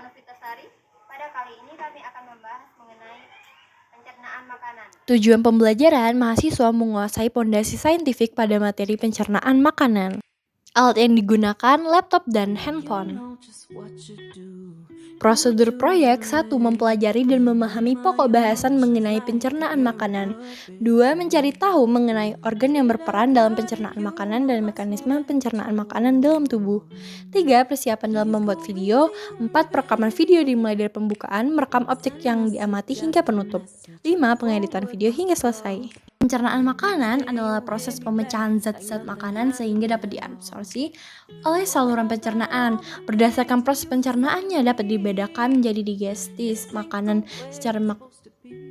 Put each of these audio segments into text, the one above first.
nama Novitasari. Pada kali ini kami akan membahas mengenai pencernaan makanan. Tujuan pembelajaran, mahasiswa menguasai pondasi saintifik pada materi pencernaan makanan. Alat yang digunakan, laptop dan handphone. Prosedur proyek 1. Mempelajari dan memahami pokok bahasan mengenai pencernaan makanan. 2. Mencari tahu mengenai organ yang berperan dalam pencernaan makanan dan mekanisme pencernaan makanan dalam tubuh. 3. Persiapan dalam membuat video. 4. Perekaman video dimulai dari pembukaan, merekam objek yang diamati hingga penutup. 5. Pengeditan video hingga selesai. Pencernaan makanan adalah proses pemecahan zat-zat makanan sehingga dapat diabsorpsi oleh saluran pencernaan. Berdasarkan proses pencernaannya dapat dibedakan menjadi digestis, makanan secara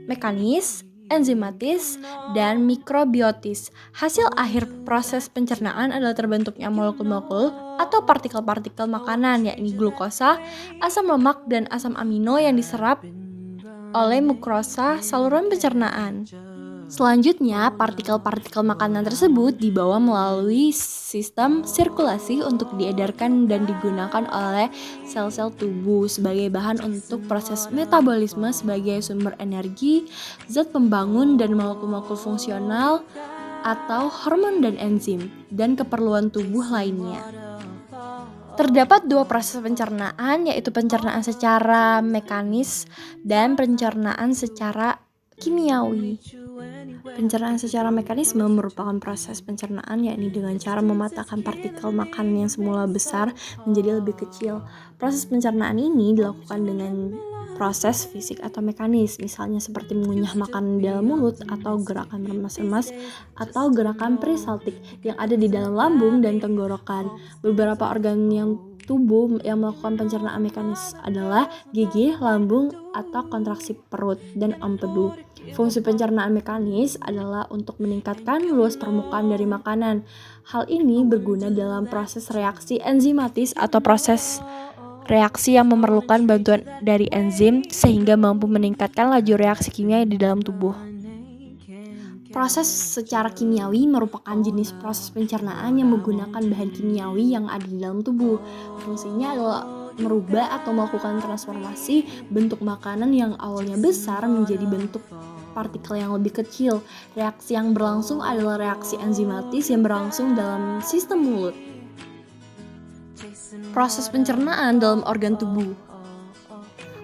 mekanis, enzimatis, dan mikrobiotis. Hasil akhir proses pencernaan adalah terbentuknya molekul-molekul atau partikel-partikel makanan, yakni glukosa, asam lemak, dan asam amino yang diserap oleh mukrosa saluran pencernaan. Selanjutnya, partikel-partikel makanan tersebut dibawa melalui sistem sirkulasi untuk diedarkan dan digunakan oleh sel-sel tubuh sebagai bahan untuk proses metabolisme sebagai sumber energi, zat pembangun dan molekul-molekul fungsional atau hormon dan enzim, dan keperluan tubuh lainnya. Terdapat 2 proses pencernaan, yaitu pencernaan secara mekanis dan pencernaan secara kimiawi. Pencernaan secara mekanisme merupakan proses pencernaan yakni dengan cara mematahkan partikel makanan yang semula besar menjadi lebih kecil. Proses pencernaan ini dilakukan dengan proses fisik atau mekanis, misalnya seperti mengunyah makanan di dalam mulut atau gerakan meremas-remas atau gerakan perisaltik yang ada di dalam lambung dan tenggorokan. Beberapa organ yang tubuh yang melakukan pencernaan mekanis adalah gigi, lambung, atau kontraksi perut, dan empedu. Fungsi pencernaan mekanis adalah untuk meningkatkan luas permukaan dari makanan. Hal ini berguna dalam proses reaksi enzimatis atau proses reaksi yang memerlukan bantuan dari enzim sehingga mampu meningkatkan laju reaksi kimia di dalam tubuh. Proses secara kimiawi merupakan jenis proses pencernaan yang menggunakan bahan kimiawi yang ada di dalam tubuh. Fungsinya adalah merubah atau melakukan transformasi bentuk makanan yang awalnya besar menjadi bentuk partikel yang lebih kecil. Reaksi yang berlangsung adalah reaksi enzimatis yang berlangsung dalam sistem mulut. Proses pencernaan dalam organ tubuh.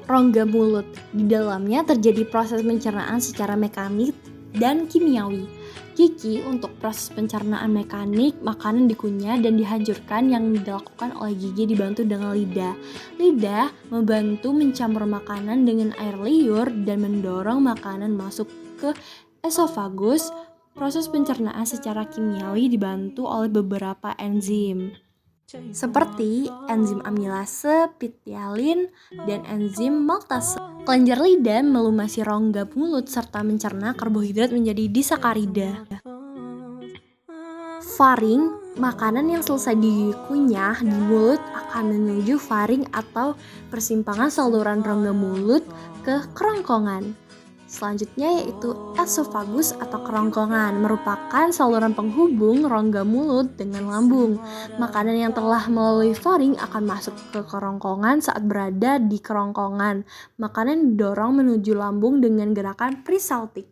Rongga mulut. Di dalamnya terjadi proses pencernaan secara mekanik dan kimiawi. Gigi untuk proses pencernaan mekanik, makanan dikunyah dan dihancurkan yang dilakukan oleh gigi dibantu dengan lidah. Lidah membantu mencampur makanan dengan air liur dan mendorong makanan masuk ke esofagus. Proses pencernaan secara kimiawi dibantu oleh beberapa enzim, seperti enzim amilase, ptyalin, dan enzim maltase. Kelenjar lidah melumasi rongga mulut serta mencerna karbohidrat menjadi disakarida. Faring, makanan yang selesai dikunyah di mulut akan menuju faring atau persimpangan saluran rongga mulut ke kerongkongan. Selanjutnya yaitu esofagus atau kerongkongan, merupakan saluran penghubung rongga mulut dengan lambung. Makanan yang telah melalui faring akan masuk ke kerongkongan saat berada di kerongkongan. Makanan didorong menuju lambung dengan gerakan perisaltik.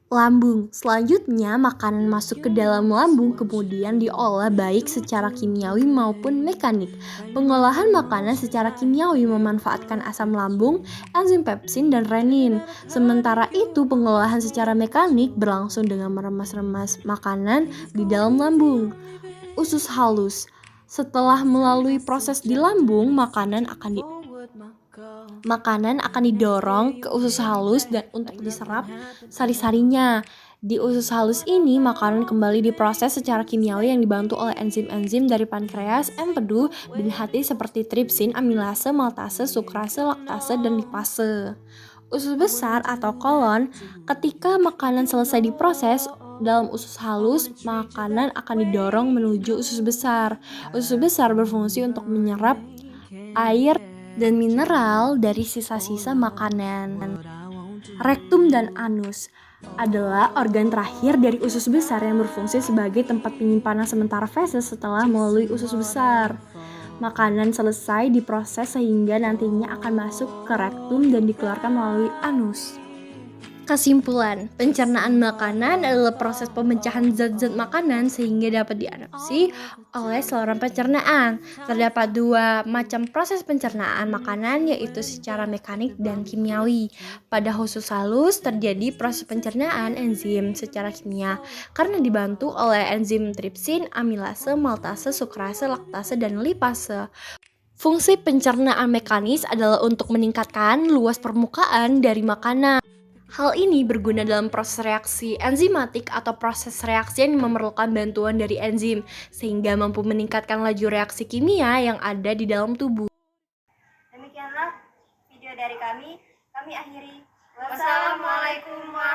Lambung. Selanjutnya, makanan masuk ke dalam lambung kemudian diolah baik secara kimiawi maupun mekanik. Pengolahan makanan secara kimiawi memanfaatkan asam lambung, enzim pepsin, dan renin. Sementara itu, pengolahan secara mekanik berlangsung dengan meremas-remas makanan di dalam lambung. Usus halus. Setelah melalui proses di lambung, makanan akan didorong ke usus halus dan untuk diserap sari-sarinya. Di usus halus ini, makanan kembali diproses secara kimiawi yang dibantu oleh enzim-enzim dari pankreas, empedu, dan hati seperti tripsin, amilase, maltase, sukrase, laktase, dan lipase. Usus besar atau kolon. Ketika makanan selesai diproses dalam usus halus, makanan akan didorong menuju usus besar. Usus besar berfungsi untuk menyerap air dan mineral dari sisa-sisa makanan. Rektum dan anus adalah organ terakhir dari usus besar yang berfungsi sebagai tempat penyimpanan sementara feses setelah melalui usus besar. Makanan selesai diproses sehingga nantinya akan masuk ke rektum dan dikeluarkan melalui anus. Kesimpulan, pencernaan makanan adalah proses pemecahan zat-zat makanan sehingga dapat diadopsi oleh saluran pencernaan. Terdapat dua macam proses pencernaan makanan, yaitu secara mekanik dan kimiawi. Pada usus halus terjadi proses pencernaan enzim secara kimia karena dibantu oleh enzim tripsin, amilase, maltase, sukrase, laktase, dan lipase. Fungsi pencernaan mekanis adalah untuk meningkatkan luas permukaan dari makanan. Hal ini berguna dalam proses reaksi enzimatik atau proses reaksi yang memerlukan bantuan dari enzim, sehingga mampu meningkatkan laju reaksi kimia yang ada di dalam tubuh. Demikianlah video dari kami akhiri. Wassalamualaikum warahmatullahi wabarakatuh.